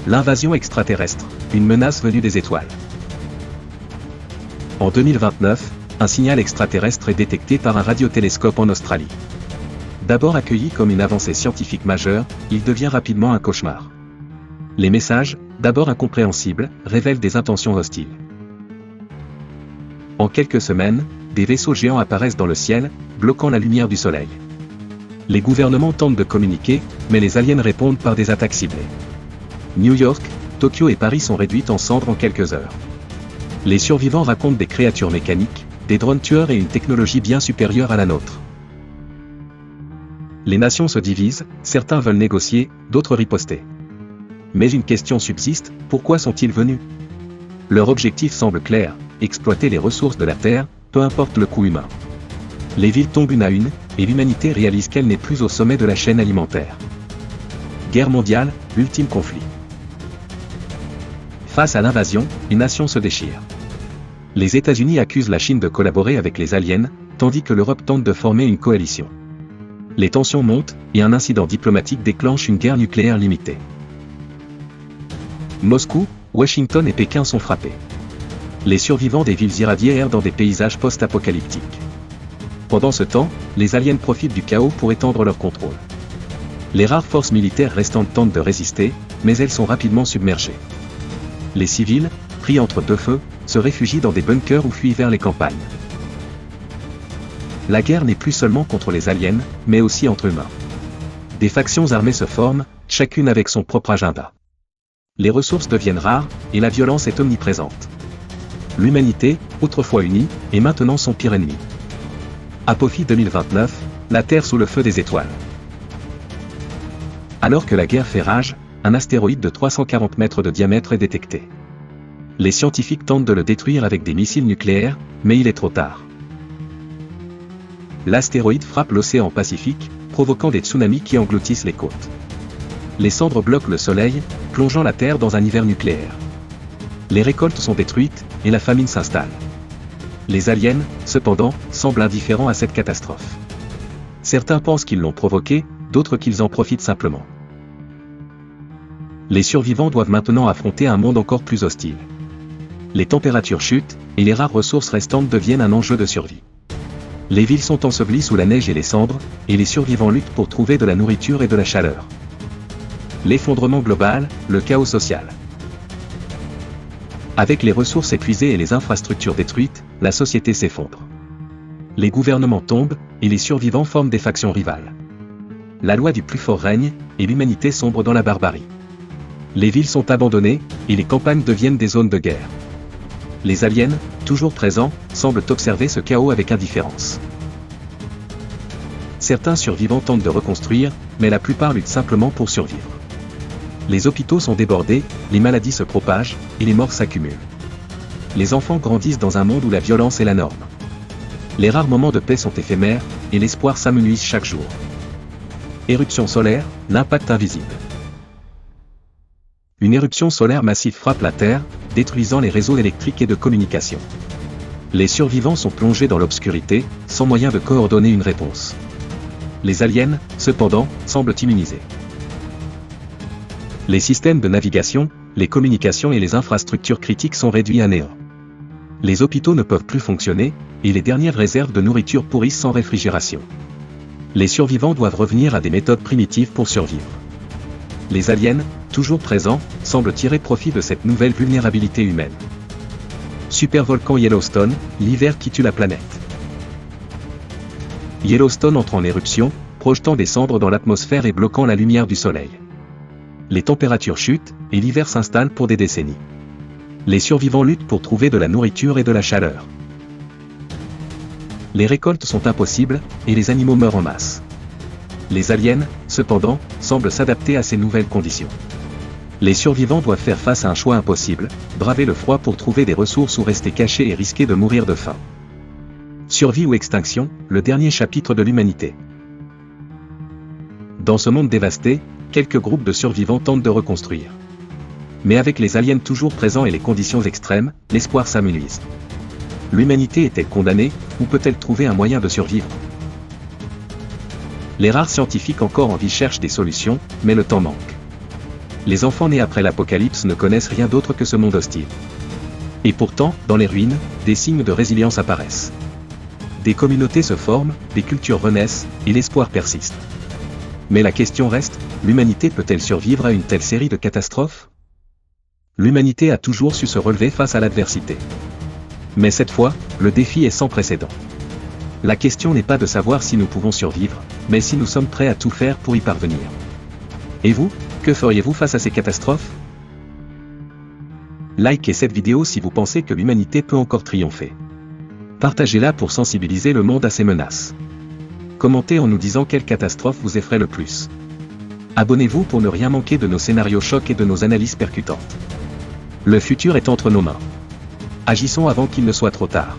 L'invasion extraterrestre, une menace venue des étoiles. En 2029, un signal extraterrestre est détecté par un radiotélescope en Australie. D'abord accueilli comme une avancée scientifique majeure, il devient rapidement un cauchemar. Les messages, d'abord incompréhensibles, révèlent des intentions hostiles. En quelques semaines, des vaisseaux géants apparaissent dans le ciel, bloquant la lumière du soleil. Les gouvernements tentent de communiquer, mais les aliens répondent par des attaques ciblées. New York, Tokyo et Paris sont réduites en cendres en quelques heures. Les survivants racontent des créatures mécaniques, des drones tueurs et une technologie bien supérieure à la nôtre. Les nations se divisent, certains veulent négocier, d'autres riposter. Mais une question subsiste, pourquoi sont-ils venus? Leur objectif semble clair, exploiter les ressources de la Terre, peu importe le coût humain. Les villes tombent une à une, et l'humanité réalise qu'elle n'est plus au sommet de la chaîne alimentaire. Guerre mondiale, ultime conflit. Face à l'invasion, une nation se déchire. Les États-Unis accusent la Chine de collaborer avec les aliens, tandis que l'Europe tente de former une coalition. Les tensions montent, et un incident diplomatique déclenche une guerre nucléaire limitée. Moscou, Washington et Pékin sont frappés. Les survivants des villes irradiées errent dans des paysages post-apocalyptiques. Pendant ce temps, les aliens profitent du chaos pour étendre leur contrôle. Les rares forces militaires restantes tentent de résister, mais elles sont rapidement submergées. Les civils, pris entre deux feux, se réfugient dans des bunkers ou fuient vers les campagnes. La guerre n'est plus seulement contre les aliens, mais aussi entre humains. Des factions armées se forment, chacune avec son propre agenda. Les ressources deviennent rares, et la violence est omniprésente. L'humanité, autrefois unie, est maintenant son pire ennemi. Apophis 2029, la Terre sous le feu des étoiles. Alors que la guerre fait rage, un astéroïde de 340 mètres de diamètre est détecté. Les scientifiques tentent de le détruire avec des missiles nucléaires, mais il est trop tard. L'astéroïde frappe l'océan Pacifique, provoquant des tsunamis qui engloutissent les côtes. Les cendres bloquent le soleil, plongeant la Terre dans un hiver nucléaire. Les récoltes sont détruites, et la famine s'installe. Les aliens, cependant, semblent indifférents à cette catastrophe. Certains pensent qu'ils l'ont provoquée, d'autres qu'ils en profitent simplement. Les survivants doivent maintenant affronter un monde encore plus hostile. Les températures chutent, et les rares ressources restantes deviennent un enjeu de survie. Les villes sont ensevelies sous la neige et les cendres, et les survivants luttent pour trouver de la nourriture et de la chaleur. L'effondrement global, le chaos social. Avec les ressources épuisées et les infrastructures détruites, la société s'effondre. Les gouvernements tombent, et les survivants forment des factions rivales. La loi du plus fort règne, et l'humanité sombre dans la barbarie. Les villes sont abandonnées, et les campagnes deviennent des zones de guerre. Les aliens, toujours présents, semblent observer ce chaos avec indifférence. Certains survivants tentent de reconstruire, mais la plupart luttent simplement pour survivre. Les hôpitaux sont débordés, les maladies se propagent, et les morts s'accumulent. Les enfants grandissent dans un monde où la violence est la norme. Les rares moments de paix sont éphémères, et l'espoir s'amenuise chaque jour. Éruption solaire, l'impact invisible. Une éruption solaire massive frappe la Terre, détruisant les réseaux électriques et de communication. Les survivants sont plongés dans l'obscurité, sans moyen de coordonner une réponse. Les aliens, cependant, semblent immunisés. Les systèmes de navigation, les communications et les infrastructures critiques sont réduits à néant. Les hôpitaux ne peuvent plus fonctionner, et les dernières réserves de nourriture pourrissent sans réfrigération. Les survivants doivent revenir à des méthodes primitives pour survivre. Les aliens, toujours présents, semblent tirer profit de cette nouvelle vulnérabilité humaine. Supervolcan Yellowstone, l'hiver qui tue la planète. Yellowstone entre en éruption, projetant des cendres dans l'atmosphère et bloquant la lumière du soleil. Les températures chutent, et l'hiver s'installe pour des décennies. Les survivants luttent pour trouver de la nourriture et de la chaleur. Les récoltes sont impossibles, et les animaux meurent en masse. Les aliens, cependant, semblent s'adapter à ces nouvelles conditions. Les survivants doivent faire face à un choix impossible, braver le froid pour trouver des ressources ou rester cachés et risquer de mourir de faim. Survie ou extinction, le dernier chapitre de l'humanité. Dans ce monde dévasté, quelques groupes de survivants tentent de reconstruire. Mais avec les aliens toujours présents et les conditions extrêmes, l'espoir s'amenuise. L'humanité est-elle condamnée, ou peut-elle trouver un moyen de survivre? Les rares scientifiques encore en vie cherchent des solutions, mais le temps manque. Les enfants nés après l'apocalypse ne connaissent rien d'autre que ce monde hostile. Et pourtant, dans les ruines, des signes de résilience apparaissent. Des communautés se forment, des cultures renaissent, et l'espoir persiste. Mais la question reste, l'humanité peut-elle survivre à une telle série de catastrophes? L'humanité a toujours su se relever face à l'adversité. Mais cette fois, le défi est sans précédent. La question n'est pas de savoir si nous pouvons survivre, mais si nous sommes prêts à tout faire pour y parvenir. Et vous, que feriez-vous face à ces catastrophes? Likez cette vidéo si vous pensez que l'humanité peut encore triompher. Partagez-la pour sensibiliser le monde à ces menaces. Commentez en nous disant quelle catastrophe vous effraie le plus. Abonnez-vous pour ne rien manquer de nos scénarios chocs et de nos analyses percutantes. Le futur est entre nos mains. Agissons avant qu'il ne soit trop tard.